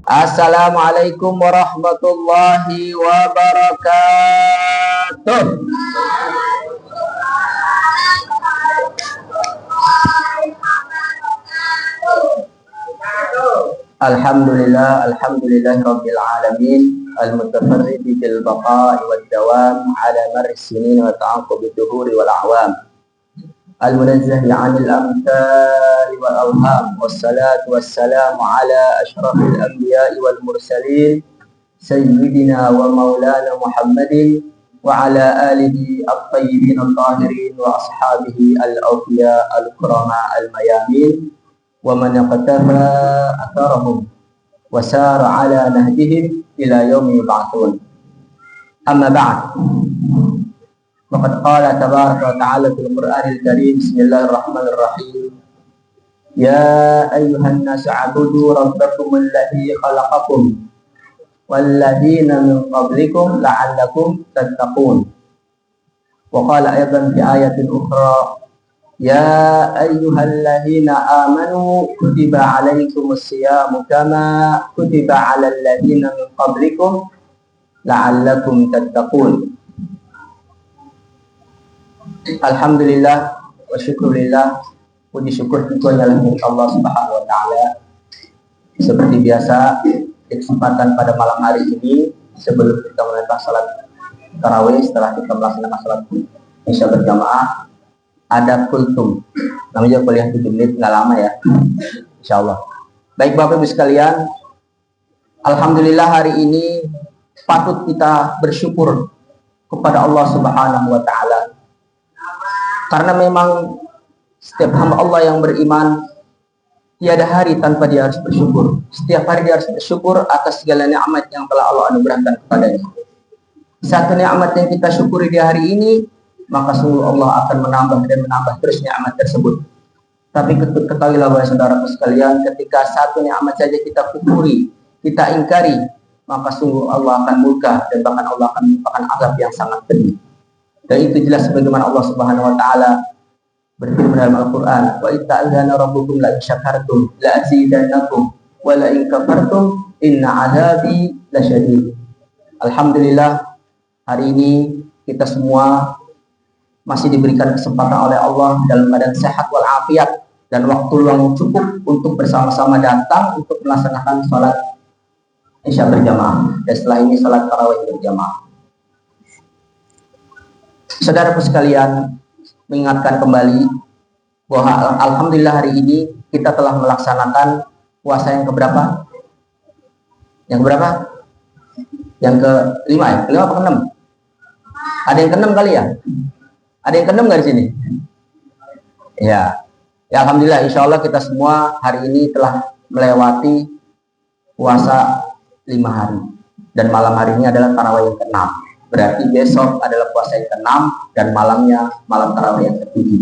Assalamualaikum warahmatullahi wabarakatuh. Alhamdulillah rabbil alamin, al-mutafarrid bil baqa'i wad dawam ala marri sinin wa ta'aqub ad-duhuri wal a'wam, al-munazzah 'anil amthali wal awham, wassalatu wassalamu ala asyrafil anbiya'i wal mursalin sayyidina wa maulana Muhammadin wa ala alihi at-tayyibin at-tahirin wa ashabihi al-awfiya al-kurama al-mayamin wa man iqtafa atharahum wa sara ala nahjihim ila yaumi yub'atsun. Amma ba'd. Faqad qala tabaraka wa ta'ala fil Qur'anil Karim, bismillahirrahmanirrahim, ya ayyuhan nas a'budu rabbakum alladhi khalaqakum walladzina min qablikum la'allakum tattaqun. Wa qala aidan fi ayatin ukhra, ya ayyuhalladzina amanu kutiba alaikumus siyamu kama kutiba alal ladzina min qablikum la'allakum tattaqun. Alhamdulillah wa syukurillah, puji syukur itu adalah milik Allah Subhanahu wa taala. Seperti biasa, di kesempatan pada malam hari ini, sebelum kita melakukan salat tarawih, setelah kita melaksanakan salat isya berjamaah, ada kultum, namanya kuliah 7 menit, nggak lama ya, insyaallah. Baik Bapak Ibu sekalian, alhamdulillah hari ini patut kita bersyukur kepada Allah Subhanahu wa taala, karena memang setiap hamba Allah yang beriman, tiada hari tanpa dia harus bersyukur. Setiap hari dia harus bersyukur atas segala nikmat yang telah Allah anugerahkan kepadanya. Satu nikmat yang kita syukuri di hari ini, maka sungguh Allah akan menambah dan menambah terus nikmat tersebut. Tapi ketahuilah bahwa saudaraku sekalian, ketika satu nikmat saja kita kufuri, kita ingkari, maka sungguh Allah akan murka dan bahkan Allah akan menimpakan azab yang sangat pedih. Dan itu jelas sebagaimana Allah Subhanahu wa taala berfirman dalam Al-Qur'an, wa itta'adzana rabbukum la in syakartum la azidannakum wa la in kafartum inna 'adzabi lasyadid. Alhamdulillah, hari ini kita semua masih diberikan kesempatan oleh Allah dalam keadaan sehat walafiat dan waktu luang cukup untuk bersama-sama datang untuk melaksanakan sholat isya berjamaah, dan setelah ini sholat tarawih berjamaah. Saudaraku sekalian, mengingatkan kembali bahwa alhamdulillah hari ini kita telah melaksanakan puasa yang keberapa? Yang keberapa? Yang ke-5 ya? Ke-5 apa ke-6? Ada yang ke-6 kali ya? Ada yang ke-6 nggak di sini? Ya, alhamdulillah, insya Allah kita semua hari ini telah melewati puasa 5 hari, dan malam hari ini adalah tarawih yang ke-6. Berarti besok adalah puasa yang ke-6 dan malamnya malam tarawih yang ke-7.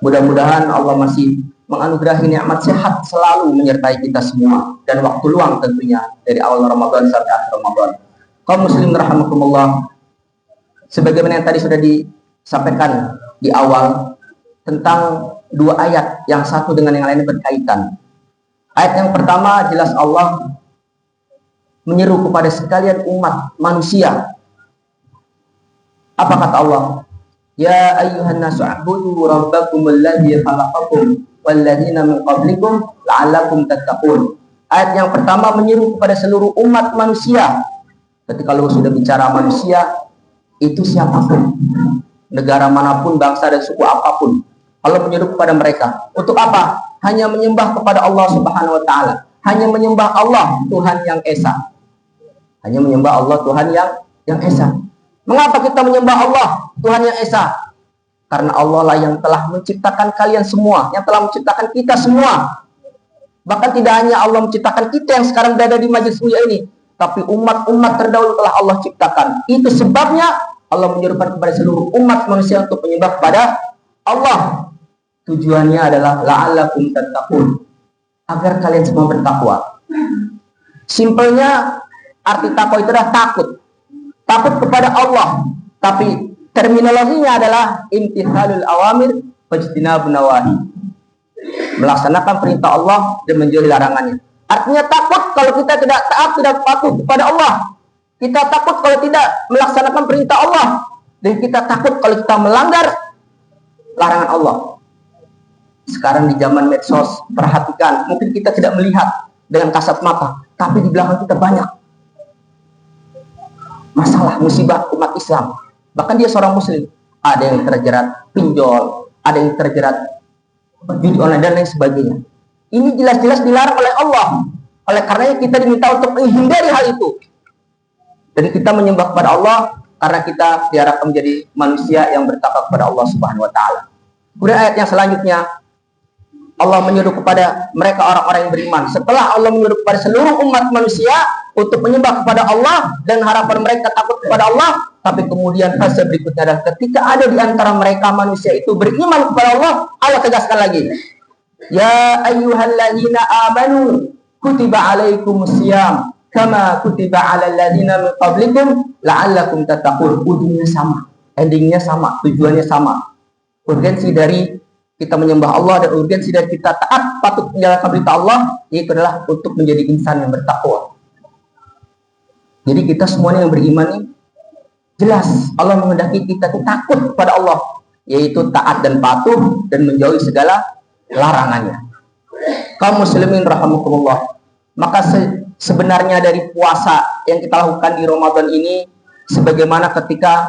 Mudah-mudahan Allah masih menganugerahi nikmat sehat selalu menyertai kita semua, dan waktu luang tentunya dari awal Ramadan sampai akhir Ramadan. Kaum muslim rahimakumullah, sebagaimana yang tadi sudah disampaikan di awal tentang 2 ayat yang satu dengan yang lainnya berkaitan. Ayat yang pertama jelas Allah menyeru kepada sekalian umat manusia. Apa kata Allah? Ya ayyuhan nasu a'budu rabbakum alladhi khalaqakum walladzina min qablikum la'allakum tattaqun. Ayat yang pertama menyeru kepada seluruh umat manusia. Ketika kalau sudah bicara manusia, itu siapapun, negara manapun, bangsa dan suku apapun, Allah menyeru kepada mereka. Untuk apa? Hanya menyembah kepada Allah Subhanahu wa taala. Hanya menyembah Allah Tuhan yang Esa. Hanya menyembah Allah Tuhan yang Esa. Mengapa kita menyembah Allah Tuhan yang Esa? Karena Allah lah yang telah menciptakan kalian semua, yang telah menciptakan kita semua. Bahkan tidak hanya Allah menciptakan kita yang sekarang berada di majelis mulia ini, tapi umat-umat terdahulu telah Allah ciptakan. Itu sebabnya Allah menyerukan kepada seluruh umat manusia untuk menyembah kepada Allah. Tujuannya adalah la'allakum tattaqun, agar kalian semua bertakwa. Simpelnya arti takwa itu adalah takut kepada Allah, tapi terminologinya adalah imtithalul awamir wajtinabun nawahi, melaksanakan perintah Allah dan menjauhi larangannya. Artinya takut kalau kita tidak taat, tidak patuh kepada Allah. Kita takut kalau tidak melaksanakan perintah Allah. Dan kita takut kalau kita melanggar larangan Allah. Sekarang di zaman medsos, perhatikan, mungkin kita tidak melihat dengan kasat mata, tapi di belakang kita banyak masalah, musibah umat Islam. Bahkan dia seorang muslim, ada yang terjerat pinjol, ada yang terjerat judi online dan lain sebagainya. Ini jelas-jelas dilarang oleh Allah. Oleh karenanya kita diminta untuk menghindari hal itu. Dan kita menyembah kepada Allah karena kita diharapkan menjadi manusia yang bertakwa kepada Allah Subhanahu wa taala. Kemudian ayat yang selanjutnya, Allah menyuruh kepada mereka orang-orang yang beriman. Setelah Allah menyuruh kepada seluruh umat manusia untuk menyembah kepada Allah dan harapan mereka takut kepada Allah, tapi kemudian fase berikutnya adalah ketika ada di antara mereka manusia itu beriman kepada Allah, Allah tegaskan lagi, ya ayyuhalladzina amanu kutiba alaikumusiyam kama kutiba alal ladzina min qablikum la'allakum tattaqun. Ujungnya sama, endingnya sama, tujuannya sama. Urgensi dari kita menyembah Allah dan urgensi dari kita taat patuh menjalankan perintah Allah itu adalah untuk menjadi insan yang bertakwa. Jadi kita semuanya yang beriman ini jelas Allah menghendaki kita takut kepada Allah, yaitu taat dan patuh dan menjauhi segala larangannya. Kaum muslimin rahimakumullah, maka sebenarnya dari puasa yang kita lakukan di Ramadan ini, sebagaimana ketika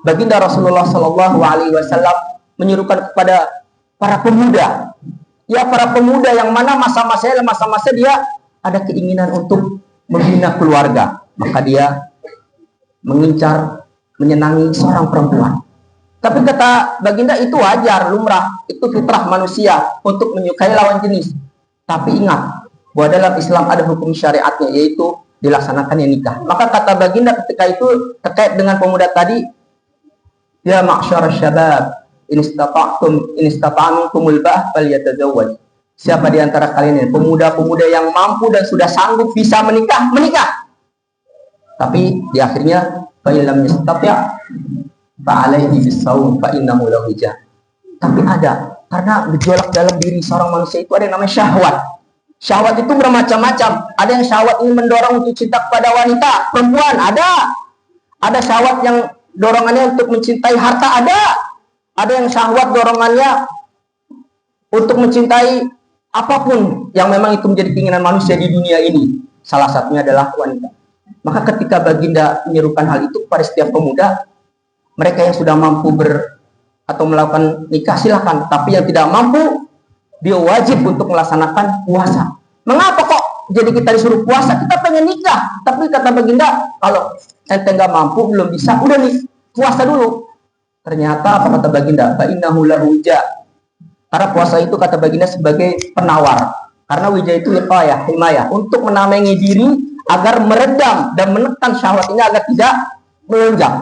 baginda Rasulullah Shallallahu Alaihi Wasallam menyuruhkan kepada para pemuda, ya para pemuda yang mana masa-masa dia ada keinginan untuk membina keluarga, maka dia mengincar, menyenangi seorang perempuan. Tapi kata baginda itu wajar, lumrah, itu fitrah manusia untuk menyukai lawan jenis. Tapi ingat bahwa dalam Islam ada hukum syariatnya, yaitu dilaksanakannya nikah. Maka kata baginda ketika itu terkait dengan pemuda tadi, ya ma'syar syabab, in istata'tumul ba'ah falyatazawwaj. Siapa di antara kalian ini pemuda-pemuda yang mampu dan sudah sanggup bisa menikah, menikah. Tapi di akhirnya fa illam yastati' fa alaihi bisawm fa innahu lahu wija. Tapi ada, karena gejolak dalam diri seorang manusia itu ada yang namanya syahwat. Syahwat itu bermacam-macam. Ada yang syahwat ini mendorong untuk cinta kepada wanita, perempuan, ada. Ada syahwat yang dorongannya untuk mencintai harta, ada. Ada yang syahwat dorongannya untuk mencintai apapun yang memang itu menjadi keinginan manusia di dunia ini. Salah satunya adalah wanita. Maka ketika baginda menyerukan hal itu kepada setiap pemuda, mereka yang sudah mampu atau melakukan nikah silakan. Tapi yang tidak mampu, dia wajib untuk melaksanakan puasa. Mengapa kok jadi kita disuruh puasa? Kita pengen nikah. Tapi kata baginda, kalau ente nggak mampu, belum bisa, udah nih puasa dulu. Ternyata apa kata baginda? Fa innahu lahu wija. Karena puasa itu kata baginda sebagai penawar. Karena wija itu himayah, untuk menamengi diri agar meredam dan menekan syahwat ini agar tidak melonjak.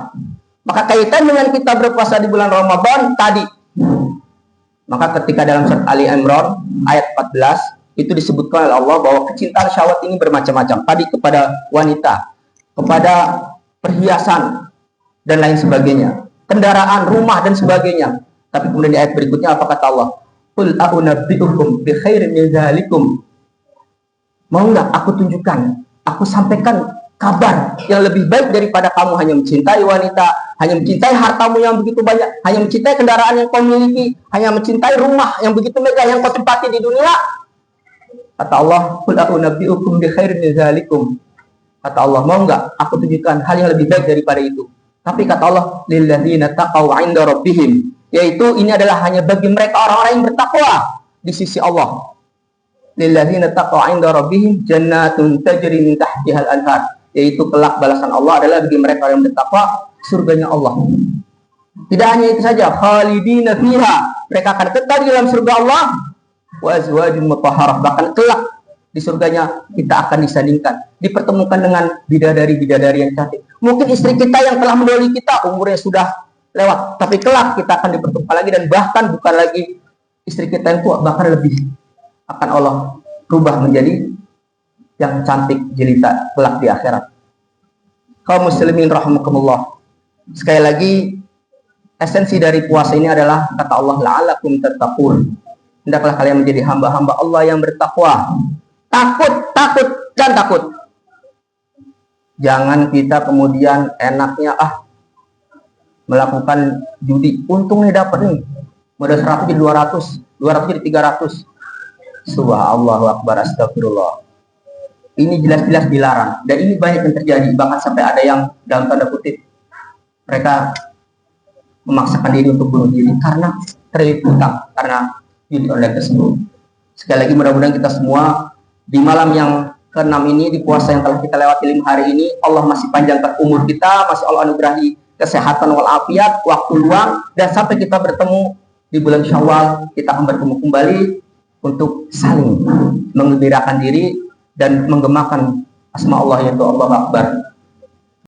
Maka kaitan dengan kita berpuasa di bulan Ramadan tadi. Maka ketika dalam surat Ali Imran ayat 14 itu disebutkan oleh Allah bahwa kecintaan syahwat ini bermacam-macam. Tadi kepada wanita, kepada perhiasan dan lain sebagainya, kendaraan, rumah dan sebagainya. Tapi kemudian di ayat berikutnya apa kata Allah? Qul a'unabbi'ukum bi khairin min dzalikum. Mau enggak aku tunjukkan, aku sampaikan kabar yang lebih baik daripada kamu hanya mencintai wanita, hanya mencintai hartamu yang begitu banyak, hanya mencintai kendaraan yang kau miliki, hanya mencintai rumah yang begitu megah yang kau tempati di dunia. Kata Allah, qul a'unabbi'ukum bi khairin min dzalikum. Kata Allah, mau enggak aku tunjukkan hal yang lebih baik daripada itu. Tapi kata Allah, lilladzina taqaw 'inda rabbihim, yaitu ini adalah hanya bagi mereka orang-orang yang bertakwa di sisi Allah. Lilladzina taqaw 'inda rabbihim jannatun tajri min tahtihal anhar, yaitu kelak balasan Allah adalah bagi mereka yang bertakwa surganya Allah. Tidak hanya itu saja, khalidina fiha, mereka akan kekal di dalam surga Allah, wa azwajun mutahharah, bahkan kelak di surganya kita akan disandingkan, dipertemukan dengan bidadari-bidadari yang cantik. Mungkin istri kita yang telah mendahului kita umurnya sudah lewat, tapi kelak kita akan dipertemukan lagi, dan bahkan bukan lagi istri kita yang tua, bahkan lebih akan Allah rubah menjadi yang cantik jelita kelak di akhirat. Kaum muslimin rahimakumullah, sekali lagi esensi dari puasa ini adalah kata Allah, la'alakum tattaqun, hendaklah kalian menjadi hamba-hamba Allah yang bertakwa. takut dan takut. Jangan kita kemudian enaknya melakukan judi, untung nih dapat nih, modal 100 jadi 200, 200 jadi 300. Subhanallah akbar, astagfirullah. Ini jelas-jelas dilarang, dan ini banyak yang terjadi. Bahkan sampai ada yang dalam tanda kutip mereka memaksakan diri untuk bunuh diri karena terlilit hutang, karena judi online tersebut. Sekali lagi mudah-mudahan kita semua di malam yang ke-6 ini, di puasa yang telah kita lewati 5 hari ini, Allah masih panjangkan umur kita, masih Allah anugerahi kesehatan walafiat, waktu luang, dan sampai kita bertemu di bulan Syawal, kita akan bertemu kembali untuk saling menggembirakan diri dan menggemakan asma Allah, yaitu Allah Akbar.